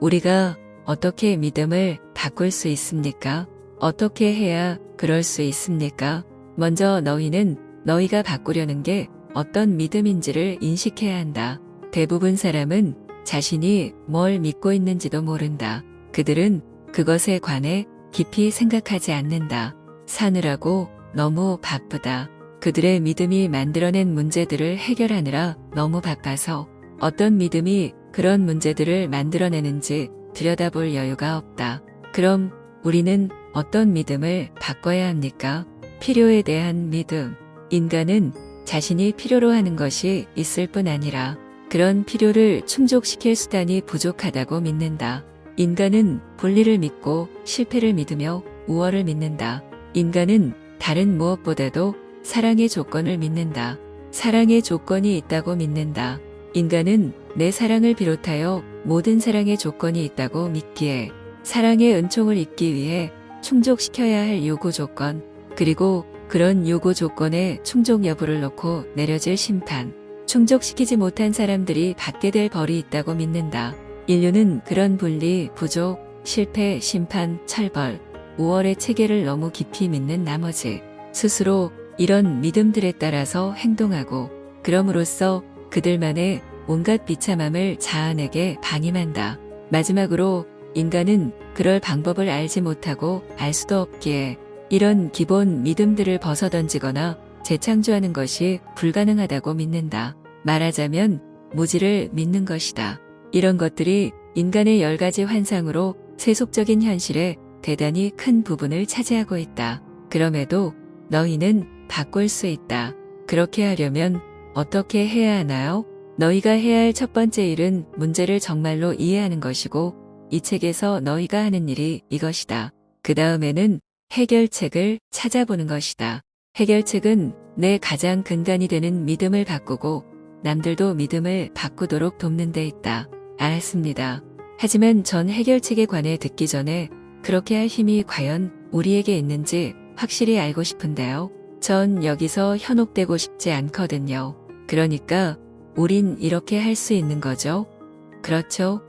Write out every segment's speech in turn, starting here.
우리가 어떻게 믿음을 바꿀 수 있습니까? 어떻게 해야 그럴 수 있습니까? 먼저 너희는 너희가 바꾸려는 게 어떤 믿음인지를 인식해야 한다. 대부분 사람은 자신이 뭘 믿고 있는지도 모른다. 그들은 그것에 관해 깊이 생각하지 않는다. 사느라고 너무 바쁘다. 그들의 믿음이 만들어낸 문제들을 해결하느라 너무 바빠서 어떤 믿음이 그런 문제들을 만들어내는지 들여다볼 여유가 없다. 그럼 우리는 어떤 믿음을 바꿔야 합니까? 필요에 대한 믿음. 인간은 자신이 필요로 하는 것이 있을 뿐 아니라 그런 필요를 충족시킬 수단이 부족하다고 믿는다. 인간은 본리를 믿고 실패를 믿으며 우월을 믿는다. 인간은 다른 무엇보다도 사랑의 조건을 믿는다. 사랑의 조건이 있다고 믿는다. 인간은 내 사랑을 비롯하여 모든 사랑의 조건이 있다고 믿기에 사랑의 은총을 입기 위해 충족시켜야 할 요구 조건, 그리고 그런 요구 조건의 충족 여부를 놓고 내려질 심판, 충족시키지 못한 사람들이 받게 될 벌이 있다고 믿는다. 인류는 그런 분리, 부족, 실패, 심판, 철벌, 우월의 체계를 너무 깊이 믿는 나머지 스스로 이런 믿음들에 따라서 행동하고 그럼으로써 그들만의 온갖 비참함을 자아내게 방임한다. 마지막으로 인간은 그럴 방법을 알지 못하고 알 수도 없기에 이런 기본 믿음들을 벗어던지거나 재창조하는 것이 불가능하다고 믿는다. 말하자면 무지를 믿는 것이다. 이런 것들이 인간의 10가지 환상으로 세속적인 현실에 대단히 큰 부분을 차지하고 있다. 그럼에도 너희는 바꿀 수 있다. 그렇게 하려면 어떻게 해야 하나요? 너희가 해야 할 첫 번째 일은 문제를 정말로 이해하는 것이고 이 책에서 너희가 하는 일이 이것이다. 그 다음에는 해결책을 찾아보는 것이다. 해결책은 내 가장 근간이 되는 믿음을 바꾸고 남들도 믿음을 바꾸도록 돕는 데 있다. 알았습니다. 하지만 전 해결책에 관해 듣기 전에 그렇게 할 힘이 과연 우리에게 있는지 확실히 알고 싶은데요. 전 여기서 현혹되고 싶지 않거든요. 그러니까 우린 이렇게 할 수 있는 거죠? 그렇죠?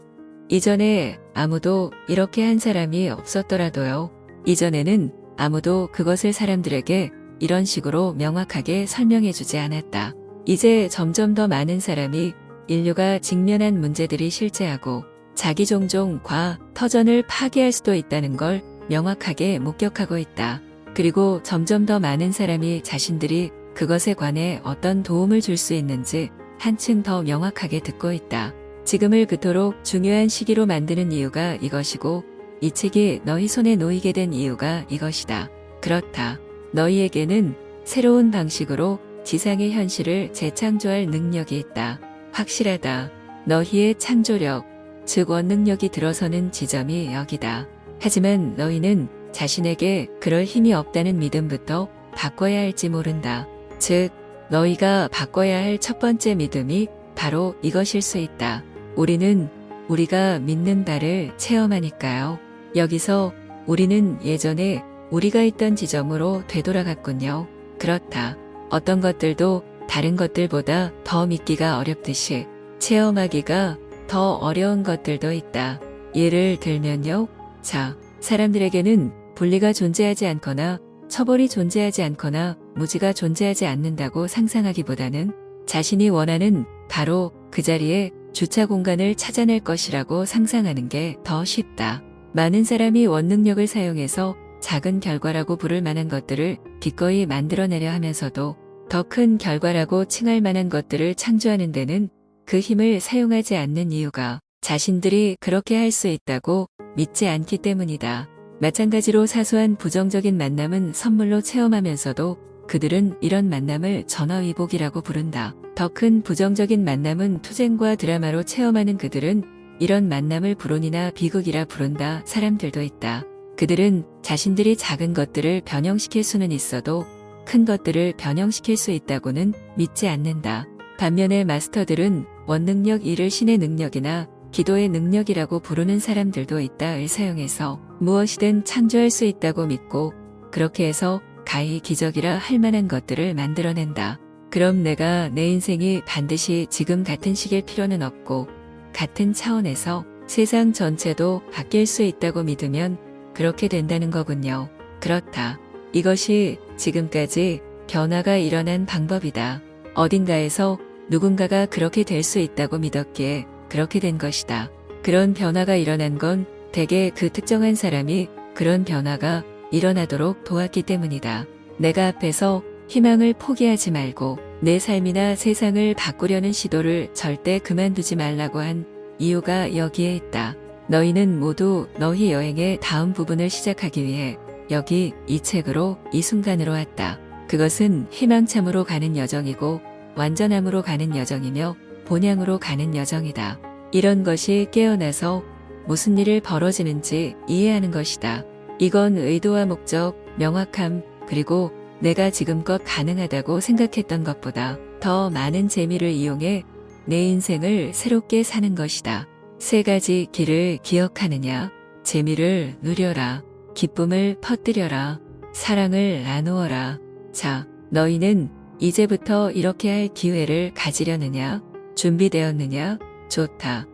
이전에 아무도 이렇게 한 사람이 없었더라도요. 이전에는 아무도 그것을 사람들에게 이런 식으로 명확하게 설명해주지 않았다. 이제 점점 더 많은 사람이 인류가 직면한 문제들이 실제하고 자기 종종과 터전을 파괴할 수도 있다는 걸 명확하게 목격하고 있다. 그리고 점점 더 많은 사람이 자신들이 그것에 관해 어떤 도움을 줄 수 있는지 한층 더 명확하게 듣고 있다. 지금을 그토록 중요한 시기로 만드는 이유가 이것이고 이 책이 너희 손에 놓이게 된 이유가 이것이다. 그렇다. 너희에게는 새로운 방식으로 지상의 현실을 재창조할 능력이 있다. 확실하다. 너희의 창조력, 즉 원능력이 들어서는 지점이 여기다. 하지만 너희는 자신에게 그럴 힘이 없다는 믿음부터 바꿔야 할지 모른다. 즉, 너희가 바꿔야 할 첫 번째 믿음이 바로 이것일 수 있다. 우리는 우리가 믿는 바를 체험하니까요. 여기서 우리는 예전에 우리가 있던 지점으로 되돌아갔군요. 그렇다. 어떤 것들도 다른 것들보다 더 믿기가 어렵듯이 체험하기가 더 어려운 것들도 있다. 예를 들면요. 자, 사람들에게는 분리가 존재하지 않거나 처벌이 존재하지 않거나 무지가 존재하지 않는다고 상상하기보다는 자신이 원하는 바로 그 자리에 주차 공간을 찾아낼 것이라고 상상하는 게 더 쉽다. 많은 사람이 원능력을 사용해서 작은 결과라고 부를 만한 것들을 기꺼이 만들어내려 하면서도 더 큰 결과라고 칭할 만한 것들을 창조하는 데는 그 힘을 사용하지 않는 이유가 자신들이 그렇게 할 수 있다고 믿지 않기 때문이다. 마찬가지로 사소한 부정적인 만남은 선물로 체험하면서도 그들은 이런 만남을 전화위복이라고 부른다. 더 큰 부정적인 만남은 투쟁과 드라마로 체험하는 그들은 이런 만남을 불온이나 비극이라 부른다. 사람들도 있다. 그들은 자신들이 작은 것들을 변형시킬 수는 있어도 큰 것들을 변형시킬 수 있다고는 믿지 않는다. 반면에 마스터들은 원능력 1을 신의 능력이나 기도의 능력이라고 부르는 사람들도 있다를 사용해서 무엇이든 창조할 수 있다고 믿고 그렇게 해서 가히 기적이라 할 만한 것들을 만들어낸다. 그럼 내가 내 인생이 반드시 지금 같은 시기일 필요는 없고 같은 차원에서 세상 전체도 바뀔 수 있다고 믿으면 그렇게 된다는 거군요. 그렇다. 이것이 지금까지 변화가 일어난 방법이다. 어딘가에서 누군가가 그렇게 될 수 있다고 믿었기에 그렇게 된 것이다. 그런 변화가 일어난 건 대개 그 특정한 사람이 그런 변화가 일어나도록 도왔기 때문이다. 내가 앞에서 희망을 포기하지 말고 내 삶이나 세상을 바꾸려는 시도를 절대 그만두지 말라고 한 이유가 여기에 있다. 너희는 모두 너희 여행의 다음 부분을 시작하기 위해 여기 이 책으로 이 순간으로 왔다. 그것은 희망참으로 가는 여정이고 완전함으로 가는 여정이며 본향으로 가는 여정이다. 이런 것이 깨어나서 무슨 일이 벌어지는지 이해하는 것이다. 이건 의도와 목적, 명확함, 그리고 내가 지금껏 가능하다고 생각했던 것보다 더 많은 재미를 이용해 내 인생을 새롭게 사는 것이다. 세 가지 길을 기억하느냐? 재미를 누려라. 기쁨을 퍼뜨려라. 사랑을 나누어라. 자, 너희는 이제부터 이렇게 할 기회를 가지려느냐? 준비되었느냐? 좋다.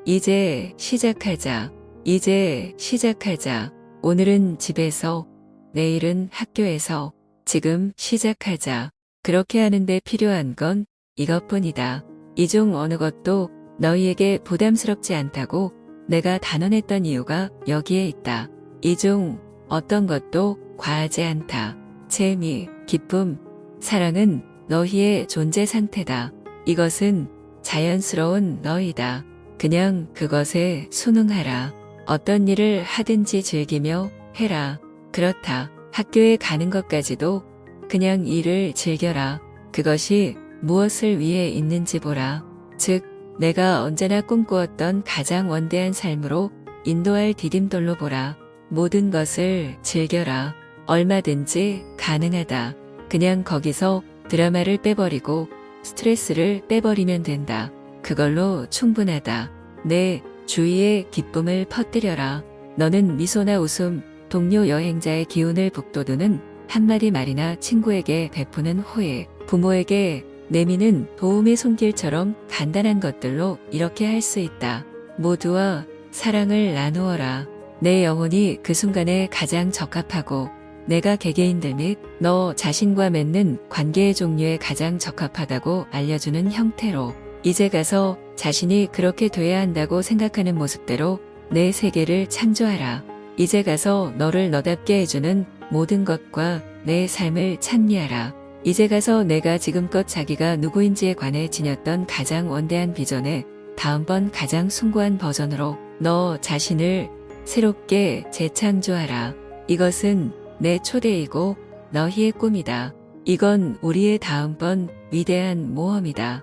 이제 시작하자. 이제 시작하자. 오늘은 집에서, 내일은 학교에서, 지금 시작하자. 그렇게 하는데 필요한 건 이것뿐이다. 이 중 어느 것도 너희에게 부담스럽지 않다고 내가 단언했던 이유가 여기에 있다. 이 중 어떤 것도 과하지 않다. 재미, 기쁨, 사랑은 너희의 존재 상태다. 이것은 자연스러운 너희다. 그냥 그것에 순응하라. 어떤 일을 하든지 즐기며 해라. 그렇다. 학교에 가는 것까지도 그냥 일을 즐겨라. 그것이 무엇을 위해 있는지 보라. 즉, 내가 언제나 꿈꾸었던 가장 원대한 삶으로 인도할 디딤돌로 보라. 모든 것을 즐겨라. 얼마든지 가능하다. 그냥 거기서 드라마를 빼버리고 스트레스를 빼버리면 된다. 그걸로 충분하다. 내 주위에 기쁨을 퍼뜨려라. 너는 미소나 웃음, 동료 여행자의 기운을 북돋우는 한마디 말이나 친구에게 베푸는 호의, 부모에게 내미는 도움의 손길처럼 간단한 것들로 이렇게 할 수 있다. 모두와 사랑을 나누어라. 내 영혼이 그 순간에 가장 적합하고 내가 개개인들 및 너 자신과 맺는 관계의 종류에 가장 적합하다고 알려주는 형태로 이제 가서 자신이 그렇게 돼야 한다고 생각하는 모습대로 내 세계를 창조하라. 이제 가서 너를 너답게 해주는 모든 것과 내 삶을 찬미하라. 이제 가서 내가 지금껏 자기가 누구인지에 관해 지녔던 가장 원대한 비전의 다음번 가장 숭고한 버전으로 너 자신을 새롭게 재창조하라. 이것은 내 초대이고 너희의 꿈이다. 이건 우리의 다음번 위대한 모험이다.